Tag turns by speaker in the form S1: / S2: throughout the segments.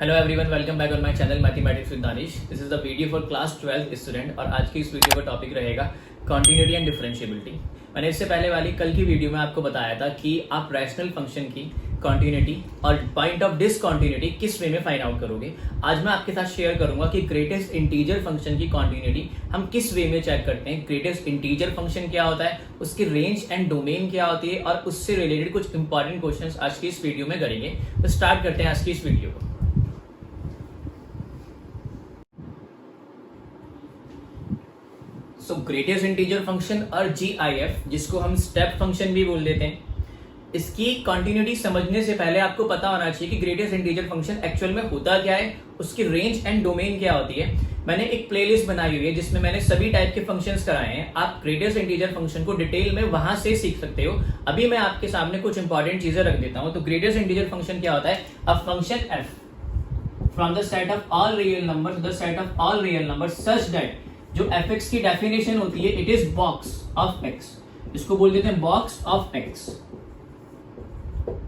S1: Hello everyone, welcome back on my channel mathematics with Danish. This is the video for class 12 student और आज की इस video का topic रहेगा कॉन्टिन्यूटी एंड डिफरेंशिएबिलिटी। मैंने इससे पहले वाली कल की वीडियो में आपको बताया था कि आप रैशनल फंक्शन की कॉन्टिन्यूटी और पॉइंट ऑफ डिसकॉन्टिन्यूटी किस वे में फाइंड आउट करोगे। आज मैं आपके साथ शेयर करूंगा कि ग्रेटेस्ट इंटीजर फंक्शन की कॉन्टिन्यूटी हम किस वे में चेक करते हैं, ग्रेटेस्ट इंटीजर फंक्शन क्या होता है, उसकी रेंज एंड डोमेन क्या होती है और उससे रिलेटेड कुछ इंपॉर्टेंट क्वेश्चंस आज की इस वीडियो में करेंगे। तो स्टार्ट करते हैं आज की इस वीडियो को। ग्रेटेस्ट इंटीजर फंक्शन और GIF, जिसको हम स्टेप फंक्शन भी बोल देते हैं, इसकी कॉन्टिन्यूटी समझने से पहले आपको पता होना चाहिए कि ग्रेटेस्ट इंटीजर फंक्शन एक्चुअल में होता क्या है, उसकी रेंज एंड डोमेन क्या होती है। मैंने एक प्लेलिस्ट बनाई हुई है जिसमें मैंने सभी टाइप के फंक्शंस कराए हैं। आप ग्रेटेस्ट इंटीजर फंक्शन को डिटेल में वहां से सीख सकते हो। अभी मैं आपके सामने कुछ इंपॉर्टेंट चीजें रख देता हूं। तो ग्रेटेस्ट इंटीजर फंक्शन क्या होता है? A function f from the set of all real numbers the set of all real numbers such that, जो fx की डेफिनेशन होती है, it is box of x, इसको बोल देते हैं बॉक्स ऑफ x।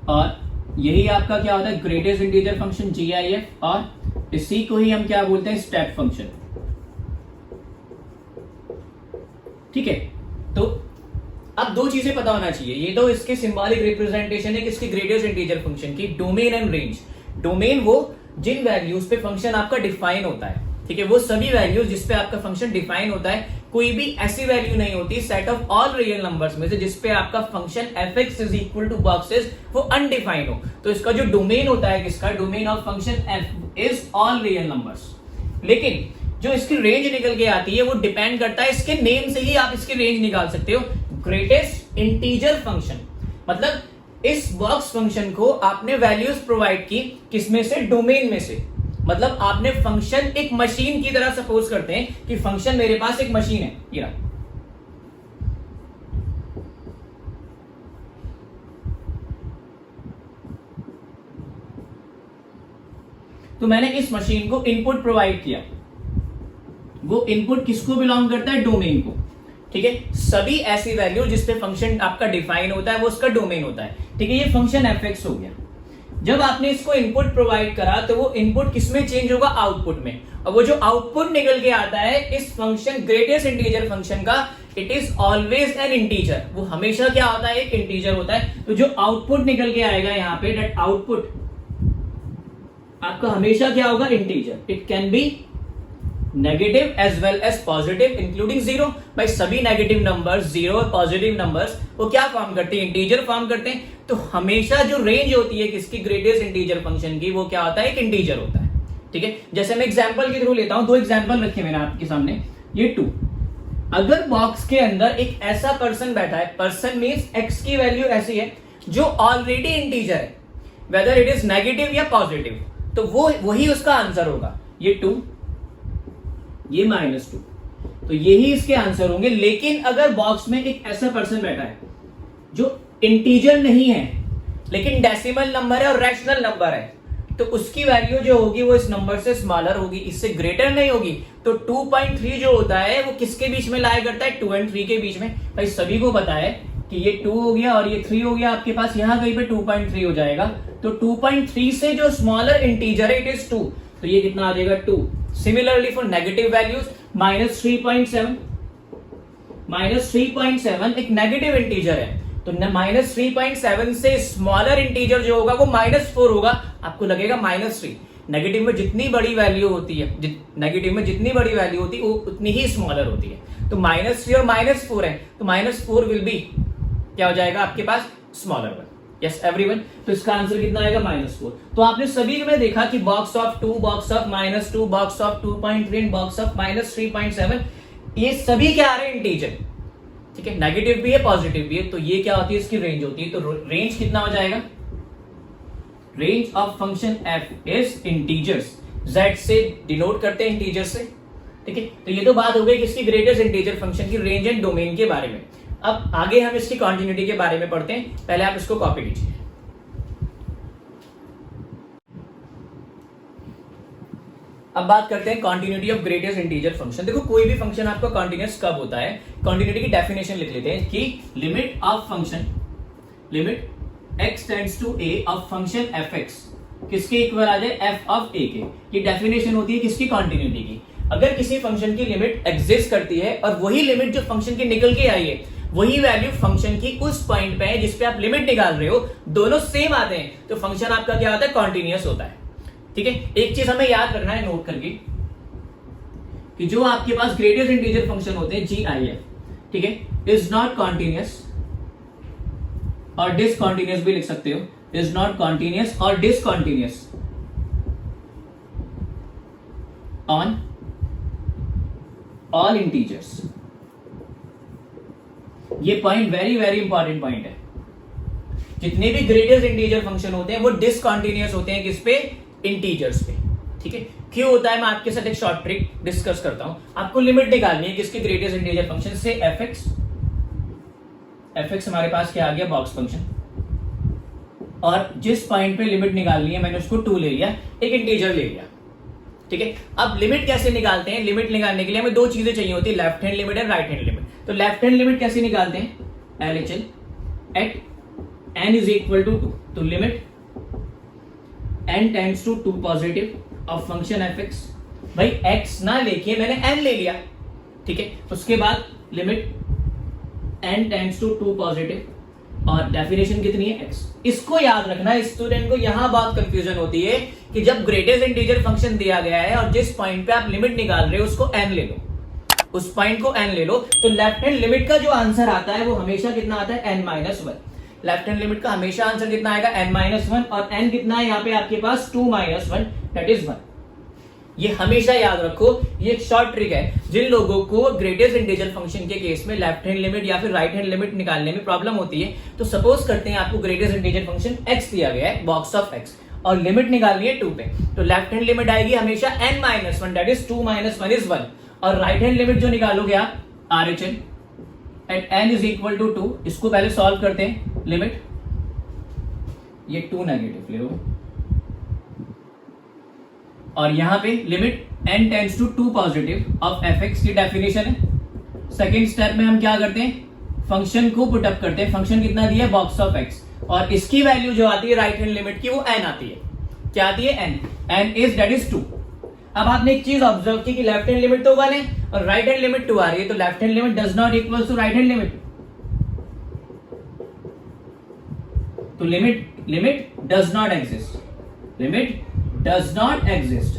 S1: और यही आपका क्या होता है? ग्रेटेस्ट इंटीजर फंक्शन GIF, और इसी को ही हम क्या बोलते हैं? Step function. ठीक है, तो अब दो चीजें पता होना चाहिए। ये तो इसके सिंबॉलिक रिप्रेजेंटेशन है किसकी? ग्रेटेस्ट इंटीजर फंक्शन की। Domain and range. डोमेन वो जिन वैल्यूज पे फंक्शन आपका डिफाइन होता है, ठीक है, वो सभी वैल्यूज जिसपे आपका फंक्शन डिफाइन होता है। कोई भी ऐसी वैल्यू नहीं होती set of all real numbers में से जिसपे आपका function fx is equal two boxes वो अनडिफाइंड हो। तो इसका जो डोमेन होता है, किसका domain of function f is all real numbers. लेकिन जो इसकी रेंज निकल के आती है वो डिपेंड करता है, इसके नेम से ही आप इसकी रेंज निकाल सकते हो। ग्रेटेस्ट इंटीजर फंक्शन मतलब इस बॉक्स फंक्शन को आपने वैल्यूज प्रोवाइड की, किसमें से? डोमेन में से। मतलब आपने फंक्शन एक मशीन की तरह सपोज करते हैं कि फंक्शन मेरे पास एक मशीन है, ये रहा। तो मैंने इस मशीन को इनपुट प्रोवाइड किया। वो इनपुट किसको बिलोंग करता है? डोमेन को। ठीक है, सभी ऐसी वैल्यू जिसपे फंक्शन आपका डिफाइन होता है वो उसका डोमेन होता है। ठीक है, ये फंक्शन fx हो गया। जब आपने इसको इनपुट प्रोवाइड करा तो वो इनपुट किसमें चेंज होगा? आउटपुट में। और वो जो आउटपुट निकल के आता है इस फंक्शन ग्रेटेस्ट इंटीजर फंक्शन का, it is always an integer. वो हमेशा क्या होता है? एक इंटीजर होता है। तो जो आउटपुट निकल के आएगा यहाँ पे, दैट आउटपुट आपका हमेशा क्या होगा? Integer. It can be negative as well as positive including zero. भाई सभी नेगेटिव नंबर्स, जीरो और पॉजिटिव नंबर्स वो क्या फॉर्म करते हैं? इंटीजर फॉर्म करते हैं। तो हमेशा जो रेंज होती है किसकी? ग्रेटेस्ट इंटीजर फंक्शन की, वो क्या होता है? एक इंटीजर होता है। ठीक है, जैसे मैं एग्जांपल के थ्रू लेता हूं। दो एग्जांपल रखे मैंने आपके सामने। ये 2, अगर बॉक्स के अंदर एक ऐसा पर्सन बैठा है, पर्सन मींस x की वैल्यू ऐसी है जो ऑलरेडी इंटीजर है, वेदर इट इज नेगेटिव या पॉजिटिव, तो वो वही उसका आंसर होगा। ये 2, ये -2, तो यही इसके आंसर होंगे। लेकिन अगर बॉक्स में एक ऐसा पर्सन बैठा है जो इंटीजर नहीं है लेकिन डेसिमल नंबर है और रैशनल नंबर है, तो उसकी वैल्यू जो होगी वो इस नंबर से स्मॉलर होगी, इससे ग्रेटर नहीं होगी। तो 2.3 जो होता है वो किसके बीच में लाया करता है? 2 और 3 के बीच में। भाई सभी को पता है कि ये 2 हो गया और ये 3 हो गया, आपके पास यहां कहीं पे 2.3 हो जाएगा। तो 2.3 से जो स्मॉलर इंटीजर है इट इज 2, तो ये कितना आ जाएगा? 2। सिमिलरली फॉर नेगेटिव वैल्यूज, -3.7 -3.7 एक नेगेटिव इंटीजर है, तो -3.7 से स्मॉलर इंटीजर जो होगा वो -4 होगा। आपको लगेगा -3। नेगेटिव में जितनी बड़ी वैल्यू होती है, नेगेटिव में जितनी बड़ी वैल्यू होती है वो उतनी ही स्मॉलर होती है। तो -3 और -4 है, तो -4 विल बी क्या हो जाएगा आपके पास? Smaller one. यस एवरीवन, तो इसका आंसर कितना आएगा? -4। तो आपने सभी में देखा कि box of 2, box of -2, box of 2.3, box of -3.7, ये सभी क्या आ रहे हैं? इंटीजर। ठीक है, नेगेटिव भी है पॉजिटिव भी है। तो ये क्या होती है? इसकी रेंज होती है। तो रेंज कितना हो जाएगा? Range of function f is integers. z से डिनोट करते हैं, इंटीजर से। ठीक है, तो ये तो बात हो गई किसकी? ग्रेटेस्ट इंटीजर फंक्शन की रेंज एंड डोमेन के बारे में। अब आगे हम इसकी कॉन्टिन्यूटी के बारे में पढ़ते हैं। पहले आप इसको कॉपी कीजिए। अब बात करते हैं continuity of greatest integer function. देखो कोई भी फंक्शन आपका कॉन्टिन्यूअस कब होता है? कॉन्टिन्यूटी की डेफिनेशन लिख लेते हैं कि limit of function, limit x tends to a of function fx किसके इक्वल आ जाए, एफ ऑफ ए के। ये डेफिनेशन होती है किसकी, कॉन्टिन्यूटी की। अगर किसी फंक्शन की लिमिट एग्जिस्ट करती है और वही लिमिट जो फंक्शन की निकल के आई है वही वैल्यू फंक्शन की उस पॉइंट पे है जिस पे आप लिमिट निकाल रहे हो, दोनों सेम आते हैं, तो फंक्शन आपका क्या होता है, कॉन्टिन्यूअस होता है। ठीक है, एक चीज हमें याद रखना है नोट करके कि जो आपके पास ग्रेटेस्ट इंटीजर फंक्शन होते हैं GIF, ठीक है, इज नॉट कॉन्टिन्यूअस और डिसकॉन्टिन्यूअस भी लिख सकते हो, इज नॉट कॉन्टिन्यूअस और डिसकॉन्टिन्यूअस ऑन ऑल इंटीजर्स। ये point very very important point है। जितने भी ग्रेटेस्ट इंटीजर फंक्शन होते हैं वो डिसकॉन्टिन्यूअस होते हैं किस पे, इंटीजर्स पे। ठीक है, क्यों होता है मैं आपके साथ एक शॉर्ट ट्रिक डिस्कस करता हूं। आपको लिमिट निकालनी है किसके, ग्रेटेस्ट इंटीजर फंक्शन से fx हमारे पास क्या आ गया, बॉक्स फंक्शन, और जिस पॉइंट पे लिमिट निकालनी है मैंने उसको 2 ले लिया, एक इंटीजर ले लिया। ठीक है, अब लिमिट कैसे निकालते हैं, लिमिट निकालने के लिए हमें 2 चीजें चाहिए होती है, left hand limit and right hand limit. तो लेफ्ट हैंड लिमिट कैसे निकालते हैं, LHL at n is equal to 2, तो limit n tends to 2 positive of function fx। भाई x ना लेके मैंने n ले लिया, ठीक है, उसके बाद limit n tends to 2 positive और डेफिनेशन कितनी है, x। इसको याद रखना, स्टूडेंट को यहां बहुत कंफ्यूजन होती है कि जब ग्रेटेस्ट इंटीजर फंक्शन दिया गया है और जिस पॉइंट पे आप लिमिट निकाल रहे हो उसको n ले लो, उस पॉइंट को n ले लो, तो लेफ्ट हैंड लिमिट का जो आंसर आता है वो हमेशा कितना आता है, n-1। लेफ्ट हैंड लिमिट का हमेशा आंसर कितना आएगा, n-1, और n कितना है यहाँ पे आपके पास 2-1, दैट इज 1। ये हमेशा याद रखो, ये एक शॉर्ट ट्रिक है। जिन लोगों को ग्रेटेस्ट इंटीजर फंक्शन के केस में लेफ्ट हैंड लिमिट या फिर राइट हैंड लिमिट निकालने में प्रॉब्लम होती है, तो सपोज करते हैं आपको ग्रेटेस्ट इंटीजर फंक्शन x दिया गया है, बॉक्स ऑफ x, और लिमिट निकालनी है 2 पे, तो लेफ्ट हैंड लिमिट आएगी हमेशा n-1, दैट इज 2-1 इज 1, और राइट हैंड लिमिट जो निकालोगे आप RHL at n is equal to 2, इसको पहले सॉल्व करते हैं, लिमिट ये 2 नेगेटिव ले लो, और यहां पे limit n tends to 2 positive of fx की डेफिनेशन है। सेकेंड स्टेप में हम क्या करते हैं, फंक्शन को पुट अप करते हैं, फंक्शन कितना दिया है, बॉक्स ऑफ x, और इसकी वैल्यू जो आती है राइट हैंड लिमिट की वो n आती है, क्या आती है, n इज दैट इज 2। अब आपने एक चीज ऑब्जर्व की कि लेफ्ट हैंड लिमिट तो 1 है और राइट हैंड लिमिट 2 आ रही है, तो left hand limit does not equal to right hand limit, तो limit does not exist, limit does not exist,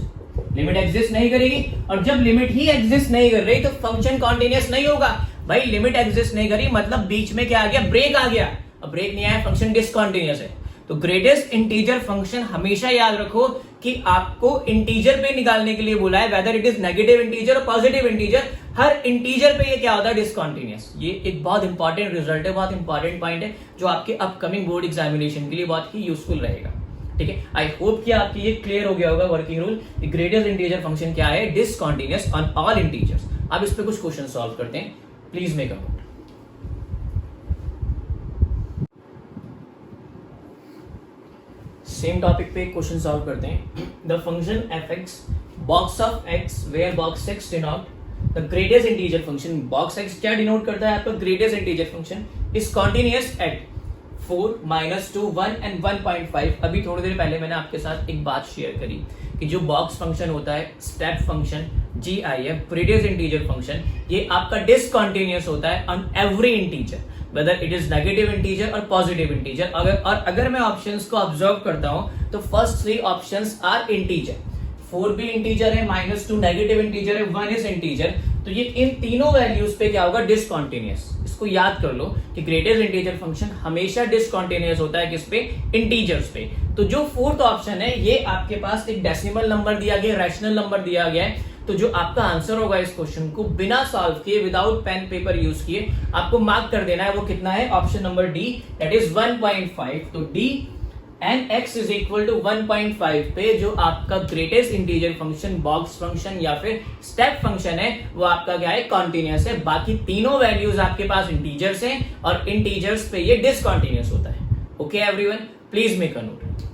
S1: limit exist नहीं करेगी, और जब लिमिट ही एग्जिस्ट नहीं कर रही तो फंक्शन कॉन्टिन्यूअस नहीं होगा। भाई लिमिट एग्जिस्ट नहीं करी मतलब बीच में क्या आ गया, ब्रेक आ गया, अब ब्रेक नहीं आया, फंक्शन डिसकॉन्टिन्यूअस है। तो ग्रेटेस्ट इंटीजर फंक्शन हमेशा याद रखो कि आपको इंटीजर पे निकालने के लिए बोला है, whether it is negative integer और पॉजिटिव इंटीजर, हर इंटीजर पे ये क्या होता है, डिसकॉन्टिन्यूअस। ये एक बहुत इंपॉर्टेंट रिजल्ट है, बहुत इंपॉर्टेंट पॉइंट है जो आपके अपकमिंग बोर्ड एग्जामिनेशन के लिए बहुत ही यूजफुल रहेगा। ठीक है, आई होप कि आपकी ये क्लियर हो गया होगा working rule, greatest integer function क्या है, डिसकॉन्टिन्यूअस ऑन ऑल इंटीजर्स। अब इस पे कुछ क्वेश्चन सॉल्व करते हैं, please make a note. Same topic पे क्वेश्चन सॉल्व करते हैं। The function fx box of x where box x denote the greatest integer function, box x क्या डिनोट करता है आपका, greatest integer function is continuous at 4, -2, 1 and 1.5। अभी थोड़ी देर पहले मैंने आपके साथ एक बात शेयर करी कि जो बॉक्स फंक्शन होता है, step function GIF, greatest integer function, ये आपका डिसकॉन्टिन्यूअस होता है on every integer, whether it is negative integer और पॉजिटिव इंटीजर। अगर मैं ऑप्शंस को ऑब्जर्व करता हूं तो फर्स्ट 3 ऑप्शंस आर इंटीजर, 4 भी इंटीजर है, -2 नेगेटिव इंटीजर है, 1 इज इंटीजर, तो ये इन तीनों वैल्यूज पे क्या होगा, डिसकॉन्टिन्यूअस। इसको याद कर लो कि ग्रेटेस्ट इंटीजर फंक्शन हमेशा डिसकॉन्टिन्यूअस होता है किस पे, इंटीजर्स पे। तो जो 4th ऑप्शन है ये आपके पास एक डेसिमल नंबर दिया गया, रैशनल नंबर दिया गया है, तो जो आपका आंसर होगा इस क्वेश्चन को बिना सॉल्व किए, विदाउट पेन पेपर यूज किए, आपको मार्क कर देना है, वो कितना है, option number D, that is 1.5। तो D and x is equal to 1.5 पे जो आपका greatest integer function, box function या फिर स्टेप फंक्शन है, वो आपका क्या है, कॉन्टिन्यूअस है। बाकी तीनों वैल्यूज आपके पास इंटीजर्स हैं और इंटीजर्स पे ये डिसकॉन्टिन्यूअस होता है। Okay everyone, please make a note.